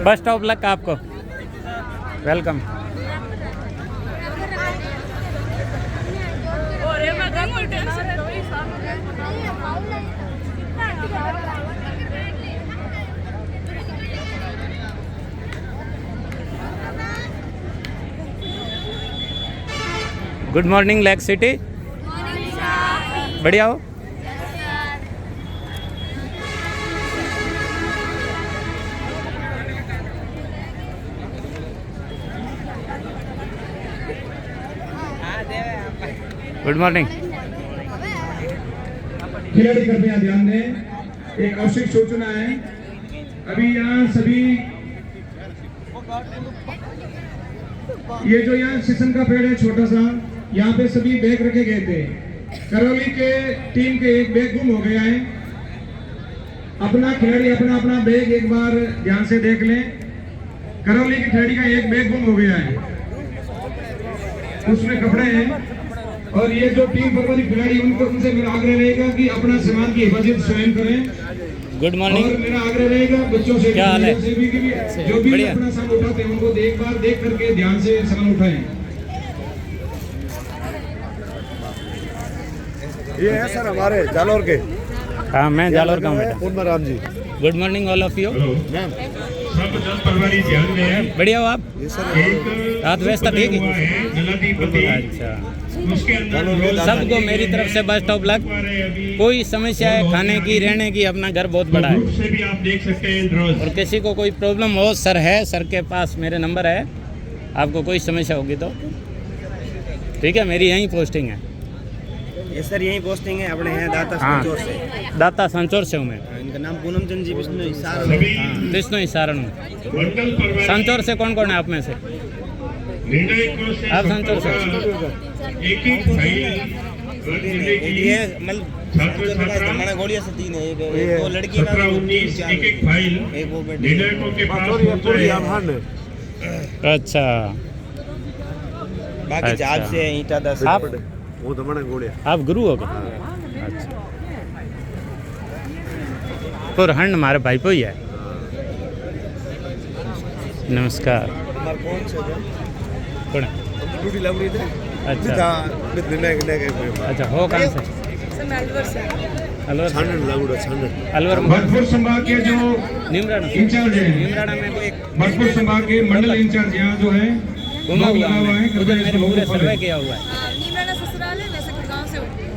बेस्ट ऑफ लक आपको, welcome. Good morning lake city, बढ़िया हो? Good morning. खिलाड़ी कृपया ध्यान दें, एक आवश्यक सूचना है, अभी यहाँ सभी ये जो यहाँ सेशन का पेड़ है छोटा सा, यहाँ पे सभी बैग रखे गए थे। करौली के टीम के एक बैग गुम हो गया है। अपना खिलाड़ी अपना अपना बैग एक बार ध्यान से देख लें। करौली के खिलाड़ी का एक बैग गुम हो गया है, उसमें कपड़े हैं, और ये जो टीम फरवरी खिलाड़ी उनको उनसे मेरा आग्रह रहेगा कि अपना सामान की हिफाजत स्वयं करें। Good morning. और मेरा आग्रह रहेगा बच्चों से, क्या हाल है? जो भी अपना सामान उठाते हैं उनको एक बार देख करके ध्यान से सामान उठाएं। ये है सर हमारे जालौर के। हाँ मैं जालौर का हूँ बेटा। Purna Ram ji. Good morning all of you. सब 10 फरवरी ध्यान दें। बढ़िया हो आप? रात व्यवस्था ठीक है? जलाधिपति, अच्छा, उसके अंदर सबको मेरी तरफ से बेस्ट ऑफ लक। कोई समस्या है खाने की रहने की, अपना घर बहुत बड़ा है, से भी आप देख सकते हैं ड्रोन। और किसी को कोई प्रॉब्लम हो, सर है, सर के पास मेरे नंबर है, आपको कोई समस्या होगी तो ठीक है, मेरी यहीं पोस्टिंग है। ये सर यहीं पोस्टिंग है अपने हैं दाता हाँ, संचोर से। दाता संचोर से हूँ मैं। इनका नाम पूनम चंद जी विष्णु सारण। विष्णु सारण हूँ। संचोर से कौन कौन है आप में से? आप संचोर से? एक-एक ये मतलब गोलियां से 3 है, एक वो लड़की का 17-19 एक-एक फाइल एक वो बेटे। निर्णायकों के पास। अच्छा, बाकी जहाज से ईटा 10। आप वो दमन गोलियां। आप गुरु हो गए? अच्छा, और हंड हमारे भाई को ही है। नमस्कार। कौन से कौन? ड्यूटी लग रही थी। अच्छा अच्छा, हो कहाँ से? अलवर। अलवर भरतपुर संभाग के जो निमराना इंचार्ज है, निमराना में कोई एक भरतपुर संभाग के मंडल इंचार्ज यहाँ जो है घुमा हुआ लगा हुआ है, है, उधर मैंने पूरे कृपया सर्वे किया हुआ है।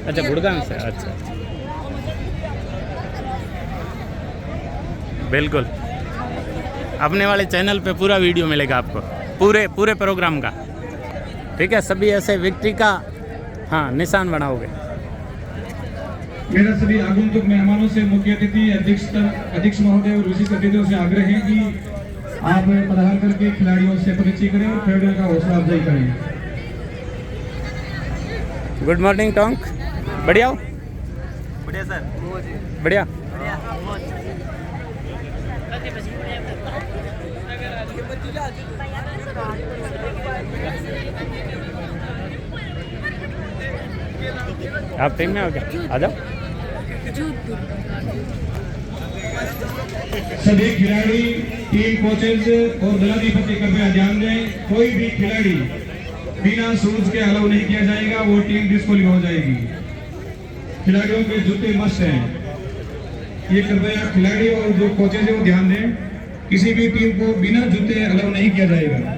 अच्छा, गुड़गांव से। अच्छा, बिल्कुल, अपने वाले चैनल पे पूरा वीडियो मिलेगा आपको, पूरे प्रोग्राम का। ठीक है, सभी ऐसे विक्ट्री का निशान बनाओगे। मेरा सभी आगंतुक मेहमानों से, मुख्य अतिथि, अध्यक्ष महोदय और विशिष्ट अतिथियों से आग्रह है कि आप पधार करके खिलाड़ियों से परिचय करें और खिलाड़ियों का हौसला अफजाई करें। गुड मॉर्निंग टोंक, बढ़िया हो? बढ़िया सर, बढ़िया। आप टीम में हो क्या? आ जाओ। सभी खिलाड़ी, टीम कोचेज और दलाधिपति कृपया ध्यान दें, कोई भी खिलाड़ी बिना शूज के अलाउ नहीं किया जाएगा, वो टीम डिस्क्वालीफाई हो जाएगी। खिलाड़ियों के जूते मस्त हैं, ये कृपया खिलाड़ी और जो कोचेज है वो ध्यान दें, किसी भी टीम को बिना जूते अलाउ नहीं किया जाएगा।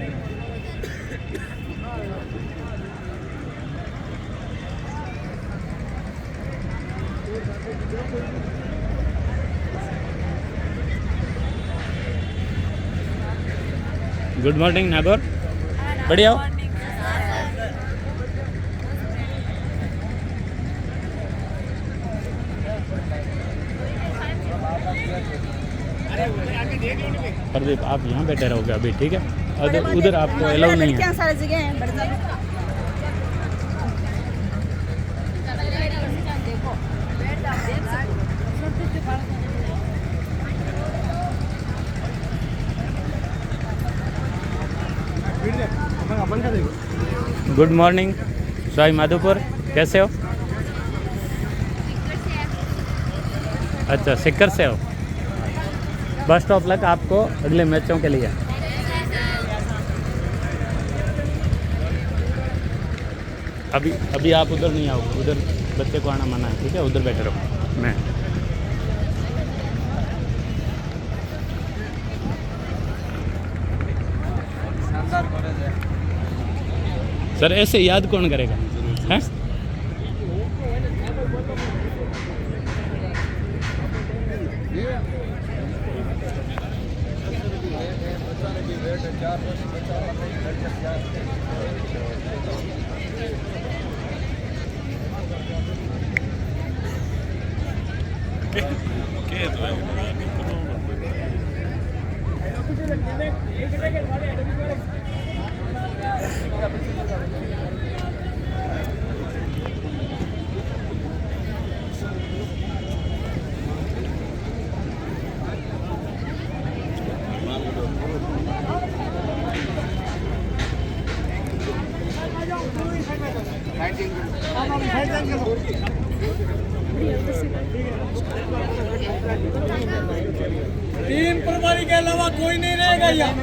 गुड मॉर्निंग नागौर, बढ़िया हो? प्रदीप, आप यहाँ बैठे रहोगे अभी, ठीक है? उधर आपको अलाउ नहीं है। सारी जगह है। गुड मॉर्निंग सवाई माधोपुर, कैसे हो? अच्छा, सिक्कर से हो। बेस्ट ऑफ लक आपको अगले मैचों के लिए। अभी आप उधर नहीं आओ, उधर बच्चे को आना मना है, ठीक है? उधर बैठे रहो। मैं सर ऐसे याद कौन करेगा? हैं? तीन प्रभारी के अलावा कोई नहीं रहेगा यहाँ।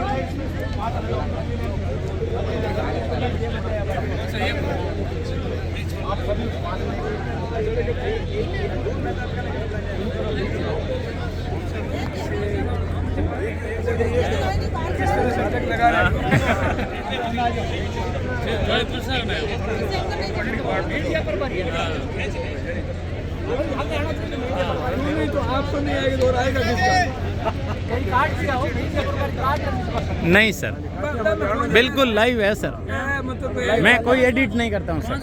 तो आपको नहीं आएगा और आएगा नहीं सर, बिल्कुल लाइव है सर, मैं कोई एडिट नहीं करता हूँ सर।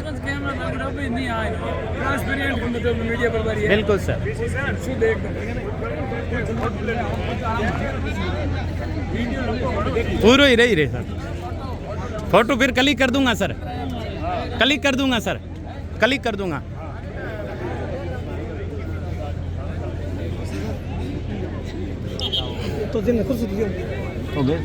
बिल्कुल सर, पूरा ही रही सर। फोटो फिर क्लिक कर दूंगा सर, क्लिक कर दूंगा सर, क्लिक कर दूंगा। तो दिन खुश हो गए।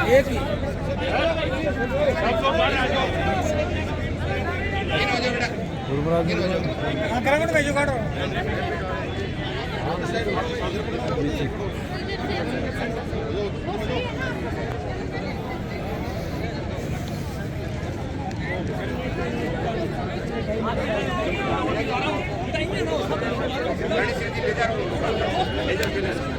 एक ही ले जा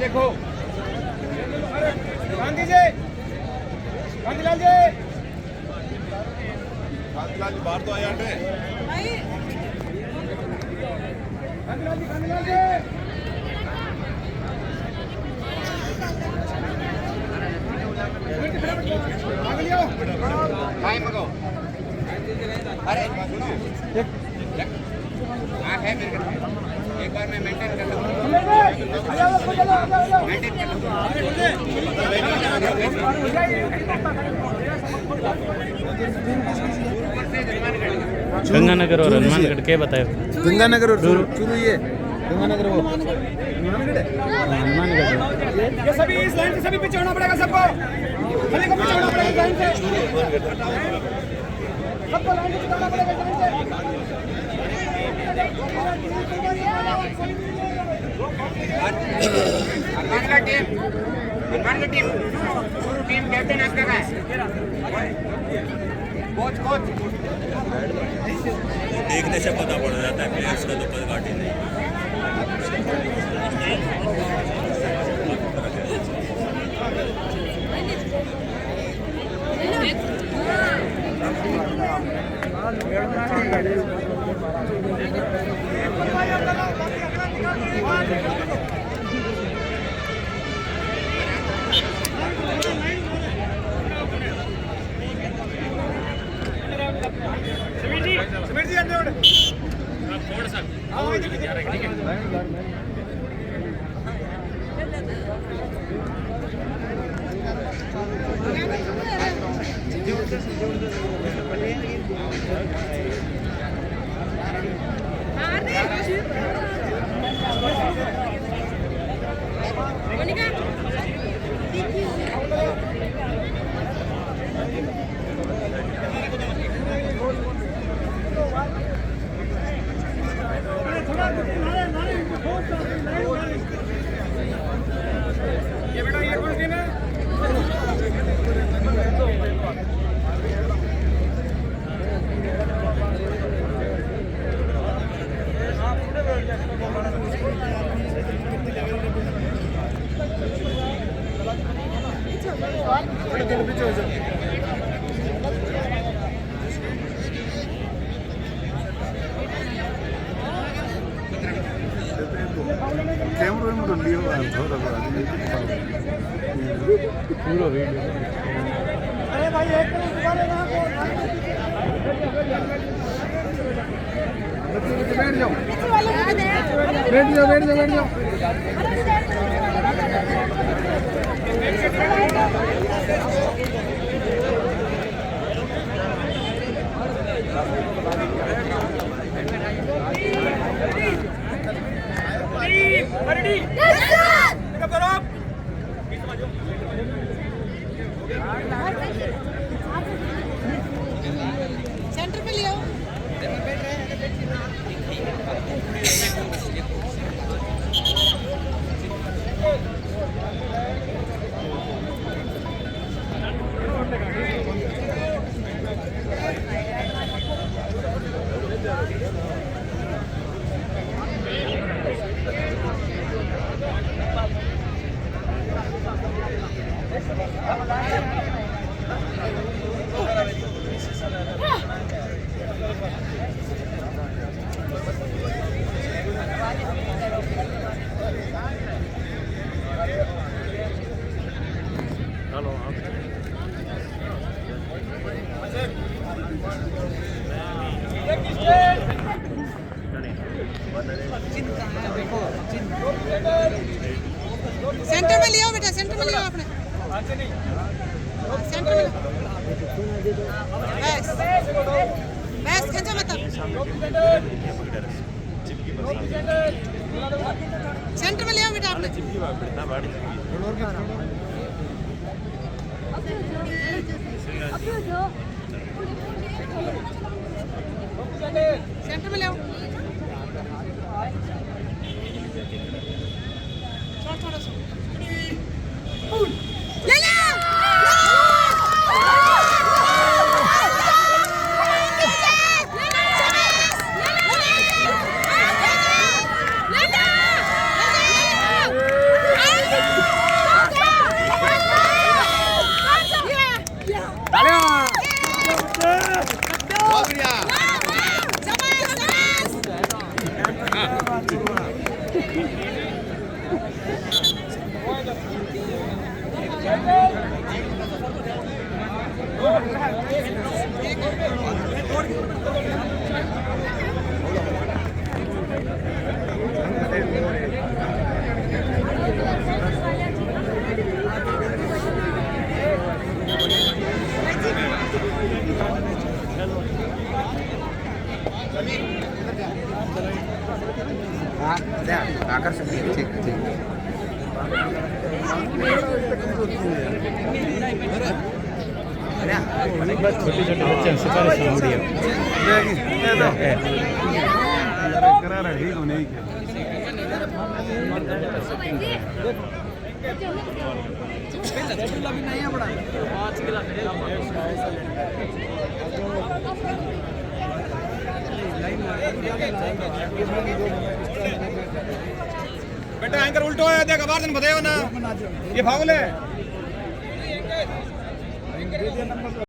देखो गांधी जी, गांधीलाल जी, गांधीलाल जी बाहर तो आए आटे गांधीलाल जी, गांधीलाल जी। अरे हाँ है मेरे घर एक बार मैं मेंटेन कर लूँ मेंटेन कर गंगानगर और हनुमानगढ़ के बताए गंगानगर और चूरू ये गंगानगर वो हनुमानगढ़ ये सभी इस लाइन से सभी पीछे होना पड़ेगा सबको, सभी को पीछे होना पड़ेगा लाइन से, सबको लाइन से होना पड़ेगा लाइन से। हनुमानगढ़ टीम कैप्टन आपका है कोच देखने से पता पड़ जाता है प्लेयर्स का तो पता काटी नहीं। समीर जी अंदर थोड़ा सा ये बेटा ये कौन सी है? कैमरे में तो लियो थोड़ा पूरा वीडियो अरे भाई एक मिनट रुका लेना बैठ जाओ बैठ जाओ बैठ जाओ बैठ जाओ रेडी यस सर पिकअप करो सेंटर में ले आओ सेंटर में लियो बेटा सेंटर में लियो आपने सेंटर में बस बस खींचो मत सेंटर में ले आओ बेटा आपने सेंटर में ले आओ थोड़ा सा ले ले छोटे छोटे बच्चे हैं सिफारिश बेटा एंकर उल्टो है देख बार दिन बताओ ना ये फागल है